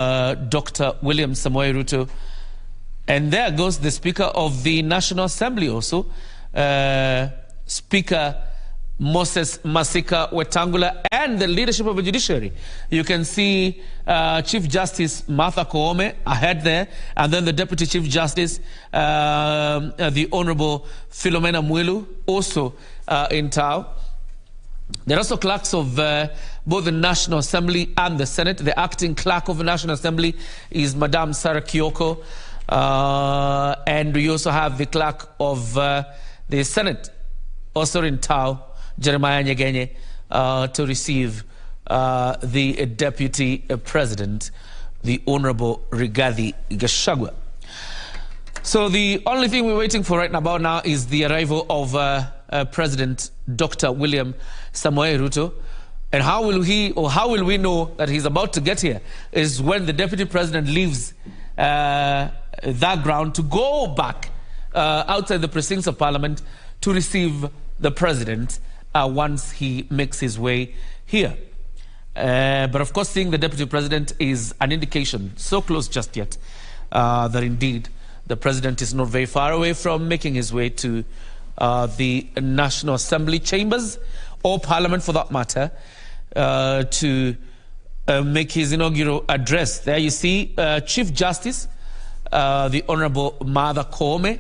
Dr. William Samoei Ruto. And there goes the Speaker of the National Assembly also, Speaker Moses Masika Wetangula, and the leadership of the judiciary. You can see Chief Justice Martha Koome ahead there, and then the Deputy Chief Justice, the Honorable Philomena Mwilu, also in town. There are also clerks of both the National Assembly and the Senate. The acting clerk of the National Assembly is Madam Sarah Kioko. And we also have the clerk of the Senate, also in town, Jeremiah Nyegenye, to receive the Deputy President, the Honorable Rigathi Gachagua. So the only thing we're waiting for right about now is the arrival of President Dr. William Samoei Ruto. And how will we know that he's about to get here is when the Deputy President leaves that ground to go back outside the precincts of Parliament to receive the President once he makes his way here. But of course, seeing the Deputy President is an indication, so close just yet, that indeed the President is not very far away from making his way to the National Assembly chambers, or Parliament for that matter, to make his inaugural address. There you see Chief Justice, the Honorable Martha Koome,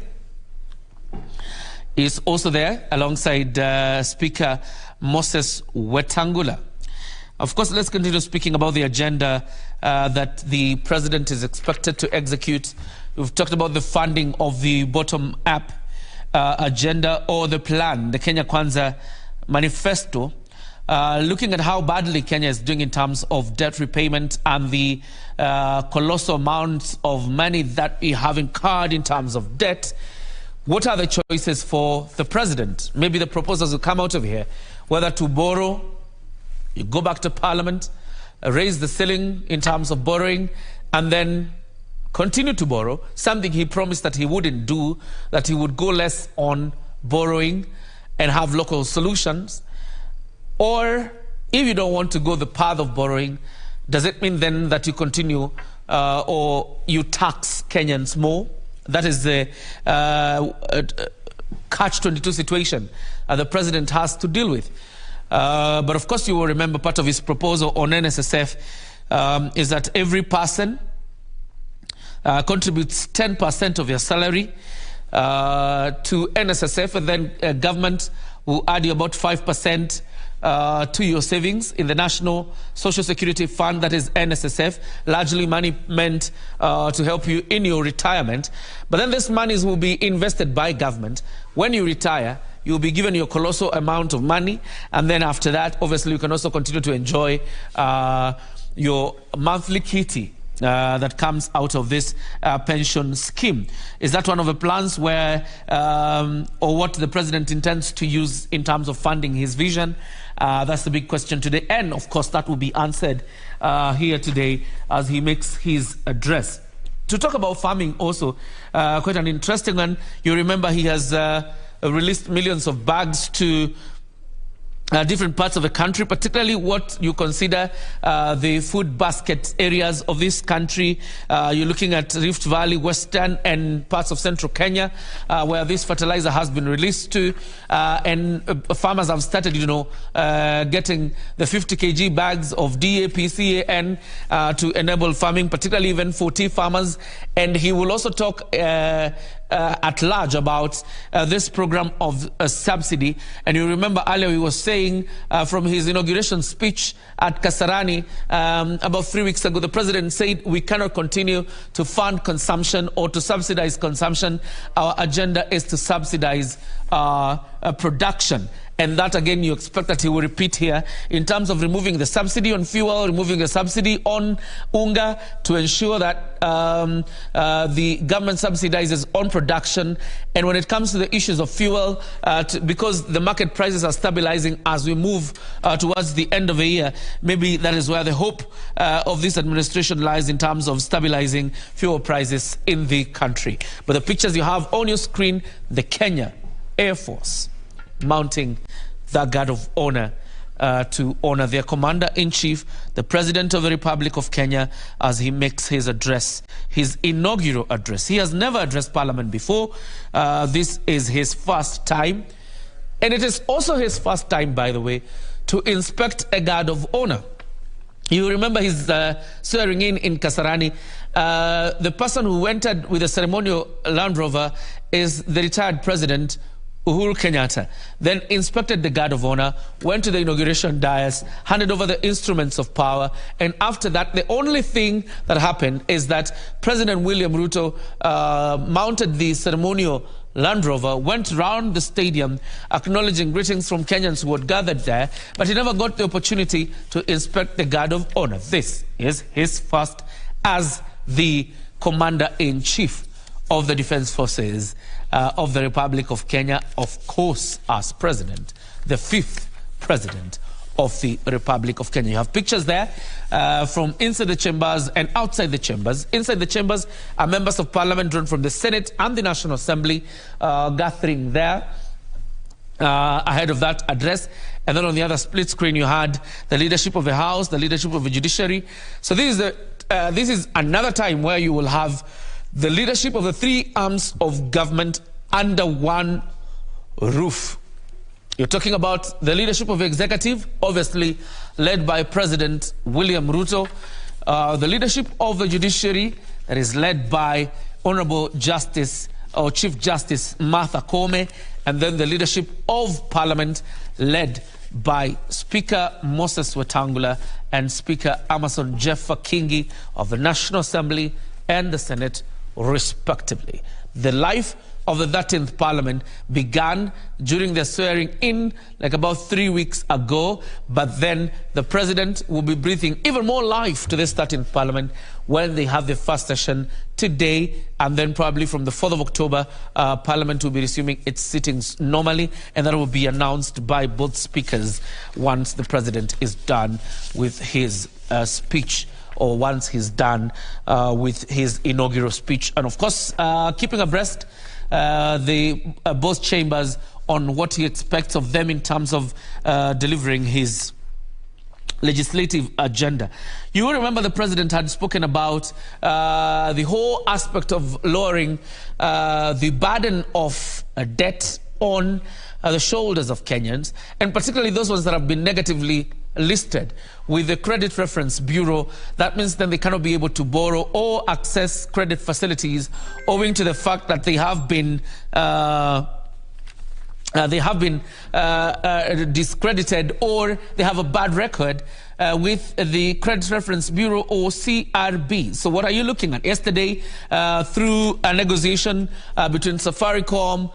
is also there alongside Speaker Moses Wetangula. Of course, let's continue speaking about the agenda that the President is expected to execute. We've talked about the funding of the bottom-up agenda, or the plan, the Kenya Kwanza manifesto, looking at how badly Kenya is doing in terms of debt repayment and the colossal amounts of money that we have incurred in terms of debt. What are the choices for the President? Maybe the proposals will come out of here, whether to borrow, you go back to Parliament, raise the ceiling in terms of borrowing, and then continue to borrow, something he promised that he wouldn't do, that he would go less on borrowing and have local solutions. Or if you don't want to go the path of borrowing, does it mean then that you continue or you tax Kenyans more? That is the catch-22 situation the President has to deal with. But of course, you will remember part of his proposal on NSSF is that every person contributes 10% of your salary to NSSF, and then government will add you about 5% to your savings in the National Social Security Fund, that is NSSF, largely money meant to help you in your retirement. But then this monies will be invested by government. When you retire, you'll be given your colossal amount of money, and then after that, obviously, you can also continue to enjoy your monthly kitty that comes out of this pension scheme. Is that one of the plans where, or what the President intends to use in terms of funding his vision? That's the big question today. And of course, that will be answered here today as he makes his address. To talk about farming also, quite an interesting one. You remember he has released millions of bags to different parts of the country, particularly what you consider the food basket areas of this country. You're looking at Rift Valley, Western, and parts of central Kenya, where this fertilizer has been released to. And farmers have started, getting the 50 kg bags of DAP, CAN to enable farming, particularly even for tea farmers. And he will also talk at large about this program of subsidy. And you remember earlier we were saying from his inauguration speech at Kasarani about 3 weeks ago, the President said we cannot continue to fund consumption or to subsidize consumption. Our agenda is to subsidize production. And that, again, you expect that he will repeat here in terms of removing the subsidy on fuel, removing the subsidy on unga, to ensure that the government subsidizes on production. And when it comes to the issues of fuel, because the market prices are stabilizing as we move towards the end of the year, maybe that is where the hope of this administration lies in terms of stabilizing fuel prices in the country. But the pictures you have on your screen, the Kenya Air Force mounting the guard of honor to honor their commander-in-chief, the President of the Republic of Kenya, as he makes his address, his inaugural address. He has never addressed Parliament before. This is his first time. And it is also his first time, by the way, to inspect a guard of honor. You remember his swearing in Kasarani. The person who entered with a ceremonial Land Rover is the retired president, Uhuru Kenyatta. Then inspected the guard of honor, went to the inauguration dais, handed over the instruments of power, and after that, the only thing that happened is that President William Ruto mounted the ceremonial Land Rover, went round the stadium acknowledging greetings from Kenyans who had gathered there, but he never got the opportunity to inspect the guard of honor. This is his first as the commander-in-chief of the Defense Forces of the Republic of Kenya, of course, as president, the 5th president of the Republic of Kenya. You have pictures there from inside the chambers and outside the chambers. Inside the chambers are members of parliament drawn from the Senate and the National Assembly gathering there ahead of that address. And then on the other split screen, you had the leadership of the House, the leadership of the judiciary. So this is another time where you will have the leadership of the 3 arms of government under one roof. You're talking about the leadership of the executive, obviously led by President William Ruto, the leadership of the judiciary that is led by Honorable Justice or Chief Justice Martha Koome, and then the leadership of Parliament led by Speaker Moses Wetangula and Speaker Amason Jeffer Kingi of the National Assembly and the Senate, respectively. The life of the 13th Parliament began during their swearing in like about 3 weeks ago, but then the President will be breathing even more life to this 13th Parliament when they have their first session today, and then probably from the 4th of October, Parliament will be resuming its sittings normally, and that will be announced by both speakers once the President is done with his speech, or once he's done with his inaugural speech. And of course, keeping abreast both chambers on what he expects of them in terms of delivering his legislative agenda. You will remember the President had spoken about the whole aspect of lowering the burden of debt on the shoulders of Kenyans, and particularly those ones that have been negatively listed with the Credit Reference Bureau. That means then they cannot be able to borrow or access credit facilities owing to the fact that they have been discredited, or they have a bad record with the Credit Reference Bureau, or CRB. So what are you looking at? Yesterday, through a negotiation between Safaricom,